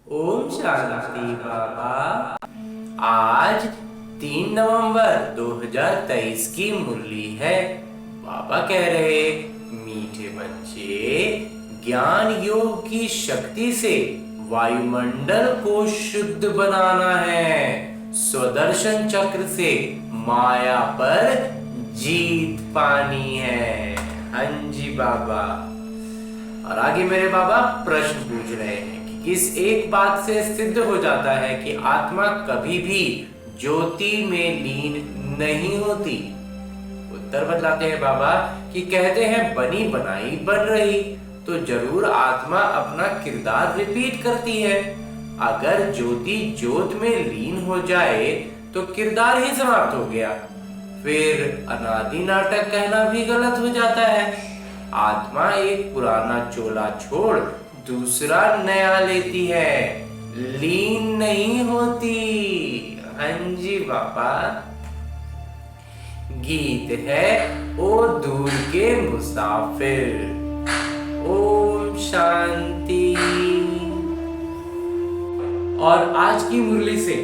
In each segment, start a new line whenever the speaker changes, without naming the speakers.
ओम शांति बाबा। आज 3 नवंबर 2023 की मुरली है। बाबा कह रहे, मीठे बच्चे, ज्ञान योग की शक्ति से वायुमंडल को शुद्ध बनाना है। स्वदर्शन चक्र से माया पर जीत पानी है। हाँ जी बाबा। और आगे मेरे बाबा प्रश्न पूछ रहे हैं कि किस एक बात से सिद्ध हो जाता है कि आत्मा कभी भी ज्योति में लीन नहीं होती। उत्तर बतलाते हैं बाबा कि कहते हैं बनी बनाई बन रही, तो जरूर आत्मा अपना किरदार रिपीट करती है। अगर ज्योति ज्योत में लीन हो जाए तो किरदार ही समाप्त हो गया, फिर अनादि नाटक कहना भी गलत हो जाता है। आत्मा एक पुराना चोला छोड़ दूसरा नया लेती है, लीन नहीं होती। हाँ जी बाबा। गीत है ओ दूर के मुसाफिर। ओम शांति। और आज की मुरली से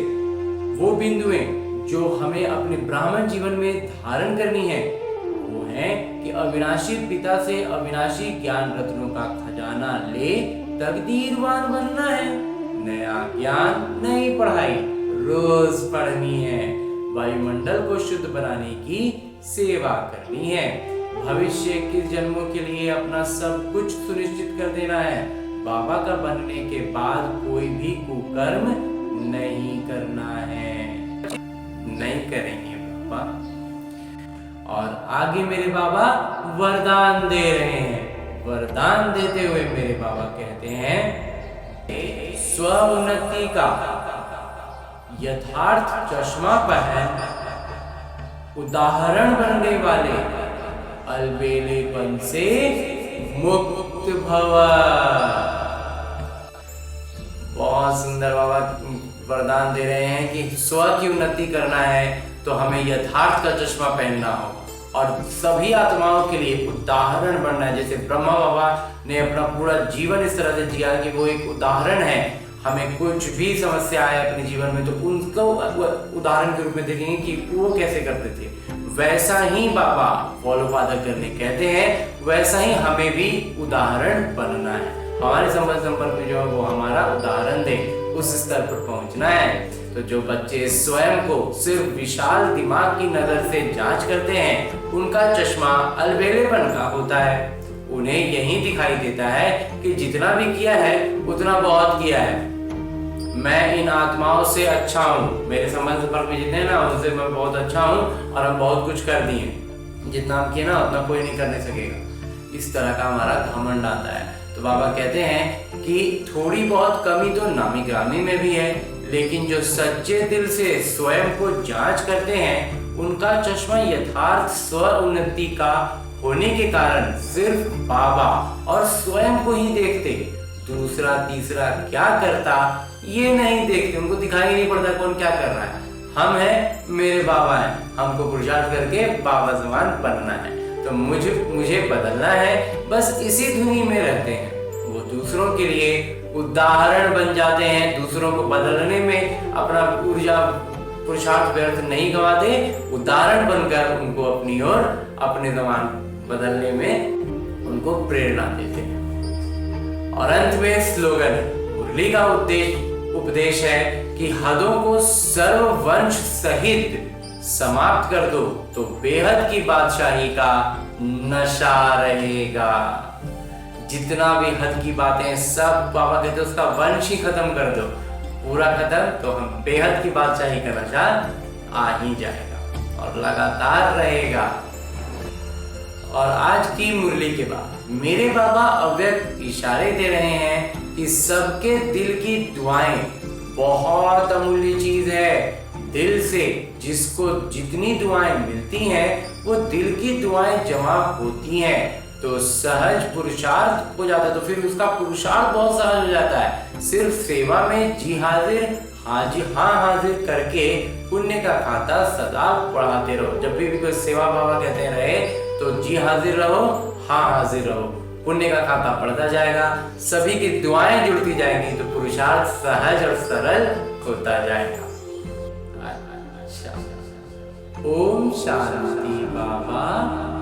वो बिंदुएं जो हमें अपने ब्राह्मण जीवन में धारण करनी है वो है कि अविनाशी पिता से अविनाशी ज्ञान रत्नों का खजाना ले तकदीरवान बनना है। नया ज्ञान, नई पढ़ाई रोज पढ़नी है। वायुमंडल को शुद्ध बनाने की सेवा करनी है। भविष्य के जन्मों के लिए अपना सब कुछ सुनिश्चित कर देना है। बाबा का बनने के बाद कोई भी कुकर्म नहीं करना है। नहीं करेंगे बाबा। और आगे मेरे बाबा वरदान दे रहे हैं। वरदान देते हुए मेरे बाबा कहते हैं, स्व उन्नति का यथार्थ चश्मा पहन उदाहरण बनने वाले अलबेलेपन से मुक्त भव। बहुत सुंदर बाबा वरदान दे रहे हैं कि स्व की उन्नति करना है तो हमें यथार्थ का चश्मा पहनना हो और सभी आत्माओं के लिए उदाहरण बनना है। जैसे ब्रह्मा बाबा ने अपना पूरा जीवन इस तरह से जिया कि वो एक उदाहरण है। हमें कुछ भी समस्या आए अपने जीवन में तो उनको उदाहरण के रूप में देखेंगे कि वो कैसे करते थे। वैसा ही बाबा फॉलो फादर करने कहते हैं, वैसा ही हमें भी उदाहरण बनना है। हमारे संपर्क में जो है वो हमारा उदाहरण दे, उस स्तर पर पहुंचना है। तो जो बच्चे स्वयं को सिर्फ विशाल दिमाग की नजर से जांच करते हैं, उनका चश्मा अलबेलेपन का होता है। उन्हें यही दिखाई देता है कि जितना भी किया है उतना बहुत किया है। मैं इन आत्माओं से अच्छा हूँ, मेरे संपर्क में जितने ना उनसे मैं बहुत अच्छा हूँ और हम बहुत कुछ कर दिए। जितना हम किए ना उतना कोई नहीं करने सकेगा। इस तरह का हमारा घमंड आता है। तो बाबा कहते हैं कि थोड़ी बहुत कमी तो नामी ग्रामी में भी है, लेकिन जो सच्चे दिल से स्वयं को जांच करते हैं उनका चश्मा यथार्थ स्व उन्नति का होने के कारण सिर्फ बाबा और स्वयं को ही देखते, दूसरा तीसरा क्या करता ये नहीं देखते। उनको दिखाई नहीं पड़ता कौन क्या कर रहा है। हम हैं, मेरे बाबा हैं, हमको पुरुषार्थ करके बाबा समान बनना है। तो मुझे बदलना है। बस इसी धुनी में रहते हैं। वो दूसरों के लिए उदाहरण बन जाते हैं। दूसरों को बदलने में अपना ऊर्जा पुरुषार्थ व्यर्थ नहीं गवाते। उदाहरण बनकर उनको अपनी ओर अपने जमान बदलने में उनको प्रेरणा देते हैं। और अंत में स्लोगन मुरली का उपदेश है कि हदों को सर्ववंश सहित समाप्त कर दो तो बेहद की बादशाही का नशा रहेगा। जितना भी हद की बातें सब बाबा कहते हैं उसका वंश ही खत्म कर दो, पूरा खत्म, तो हम बेहद की बादशाही का नशा आ ही जाएगा और लगातार रहेगा। और आज की मुरली के बाद मेरे बाबा अव्यक्त इशारे दे रहे हैं कि सबके दिल की दुआएं बहुत अमूल्य चीज है। दिल से जिसको जितनी दुआएं मिलती हैं वो दिल की दुआएं जमा होती हैं तो सहज पुरुषार्थ हो जाता है। तो फिर उसका पुरुषार्थ बहुत सहज हो जाता है। सिर्फ सेवा में जी हाजिर हाजिर करके पुण्य का खाता सदा बढ़ाते रहो। जब भी कोई सेवा बाबा कहते रहे तो जी हाजिर रहो, हाँ हाजिर रहो। पुण्य का खाता बढ़ता जाएगा, सभी की दुआएं जुड़ती जाएंगी, तो पुरुषार्थ सहज और सरल होता जाएगा। अच्छा, ओम शांति बाबा।